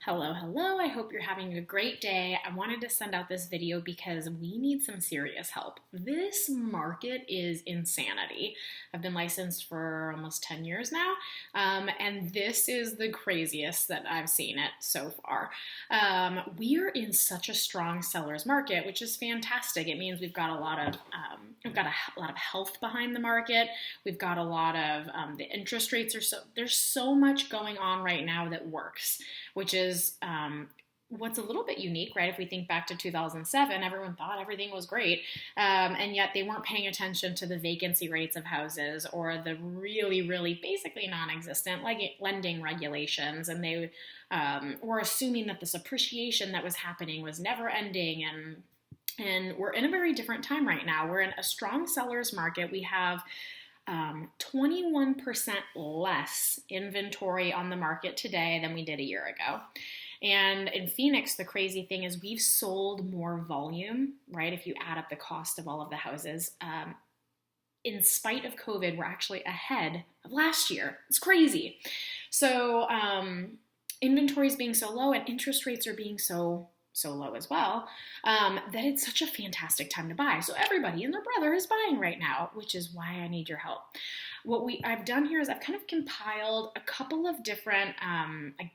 Hello, hello. I hope you're having a great day. I wanted to send out this video because we need some serious help. This market is insanity. I've been licensed for almost 10 years now, and this is the craziest that I've seen it so far. We are in such a strong seller's market, which is fantastic. It means we've got a lot of health behind the market. We've got a lot of the interest rates are there's so much going on right now that works, which is what's a little bit unique, right? If we think back to 2007, everyone thought everything was great, and yet they weren't paying attention to the vacancy rates of houses or the really basically non-existent lending regulations, and they were assuming that this appreciation that was happening was never ending, and we're in a very different time right now. We're in a strong seller's market. We have 21% less inventory on the market today than we did a year ago. And in Phoenix, the crazy thing is we've sold more volume, right? If you add up the cost of all of the houses, in spite of COVID, we're actually ahead of last year. It's crazy. So inventory is being so low and interest rates are being so low as well, that it's such a fantastic time to buy. So everybody and their brother is buying right now, which is why I need your help. What I've done here is I've kind of compiled a couple of different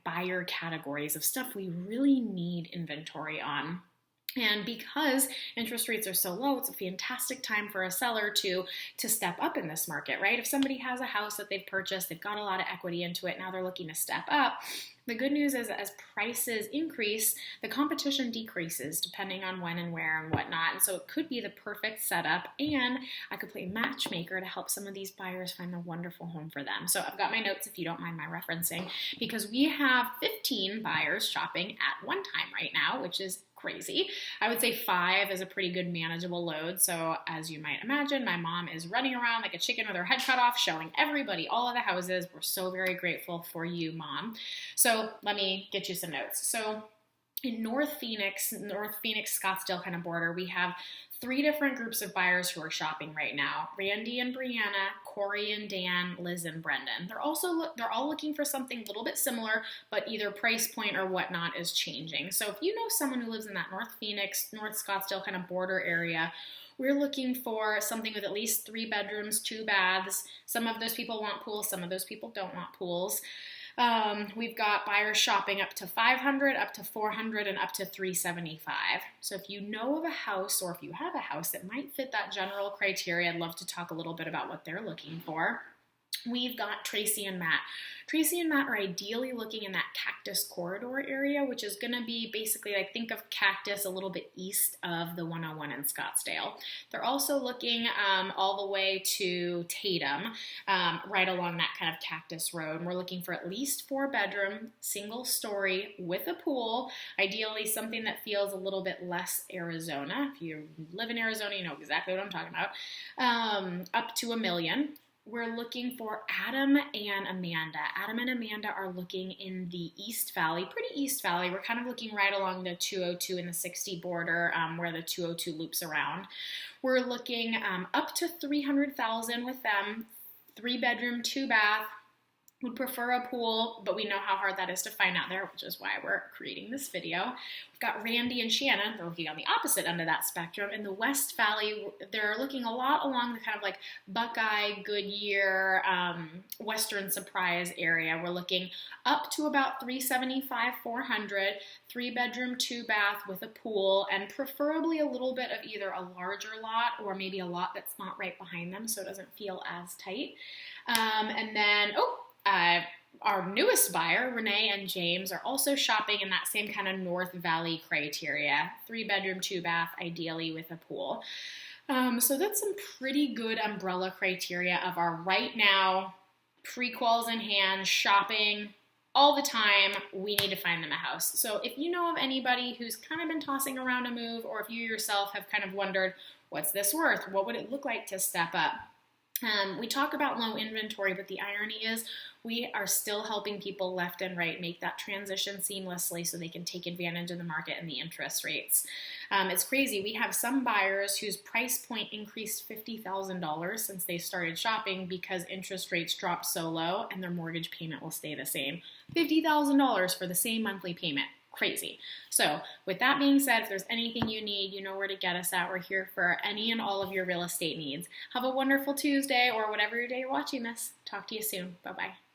buyer categories of stuff we really need inventory on. And because interest rates are so low, it's a fantastic time for a seller to step up in this market, right? If somebody has a house that they've purchased, they've got a lot of equity into it, now they're looking to step up. The good news is as prices increase, the competition decreases depending on when and where and whatnot. And so it could be the perfect setup, and I could play matchmaker to help some of these buyers find the wonderful home for them. So I've got my notes if you don't mind my referencing, because we have 15 buyers shopping at one time right now, which is crazy. I would say 5 is a pretty good manageable load. So as you might imagine, my mom is running around like a chicken with her head cut off, showing everybody all of the houses. We're so very grateful for you, Mom. So let me get you some notes. So in North Phoenix, Scottsdale kind of border, we have 3 different groups of buyers who are shopping right now. Randy and Brianna, Corey and Dan, Liz and Brendan. They're all looking for something a little bit similar, but either price point or whatnot is changing. So if you know someone who lives in that North Phoenix, North Scottsdale kind of border area, we're looking for something with at least 3 bedrooms, 2 baths. Some of those people want pools, some of those people don't want pools. We've got buyers shopping up to 500, up to 400, and up to 375. So if you know of a house, or if you have a house that might fit that general criteria, I'd love to talk a little bit about what they're looking for. We've got Tracy and Matt. Tracy and Matt are ideally looking in that Cactus Corridor area, which is going to be basically, like, think of Cactus a little bit east of the 101 in Scottsdale. They're also looking all the way to Tatum, right along that kind of Cactus Road. And we're looking for at least 4-bedroom, single story with a pool, ideally something that feels a little bit less Arizona. If you live in Arizona, you know exactly what I'm talking about. Up to $1 million. We're looking for Adam and Amanda. Adam and Amanda are looking in the East Valley, pretty East Valley. We're kind of looking right along the 202 and the 60 border, where the 202 loops around. We're looking up to $300,000 with them. 3-bedroom, 2-bath. Would prefer a pool, but we know how hard that is to find out there, which is why we're creating this video. We've got Randy and Shannon. They're looking on the opposite end of that spectrum. In the West Valley, they're looking a lot along the kind of like Buckeye, Goodyear, Western Surprise area. We're looking up to about 375, 400, 3-bedroom, 2-bath with a pool, and preferably a little bit of either a larger lot or maybe a lot that's not right behind them so it doesn't feel as tight. And then, our newest buyer, Renee and James, are also shopping in that same kind of North Valley criteria. 3-bedroom, 2-bath, ideally with a pool. So that's some pretty good umbrella criteria of our right now, pre-quals in hand, shopping all the time. We need to find them a house. So if you know of anybody who's kind of been tossing around a move, or if you yourself have kind of wondered, what's this worth? What would it look like to step up? We talk about low inventory, but the irony is we are still helping people left and right make that transition seamlessly so they can take advantage of the market and the interest rates. It's crazy. We have some buyers whose price point increased $50,000 since they started shopping because interest rates dropped so low and their mortgage payment will stay the same. $50,000 for the same monthly payment. Crazy. So with that being said, if there's anything you need, you know where to get us at. We're here for any and all of your real estate needs. Have a wonderful Tuesday or whatever day you're watching this. Talk to you soon. Bye-bye.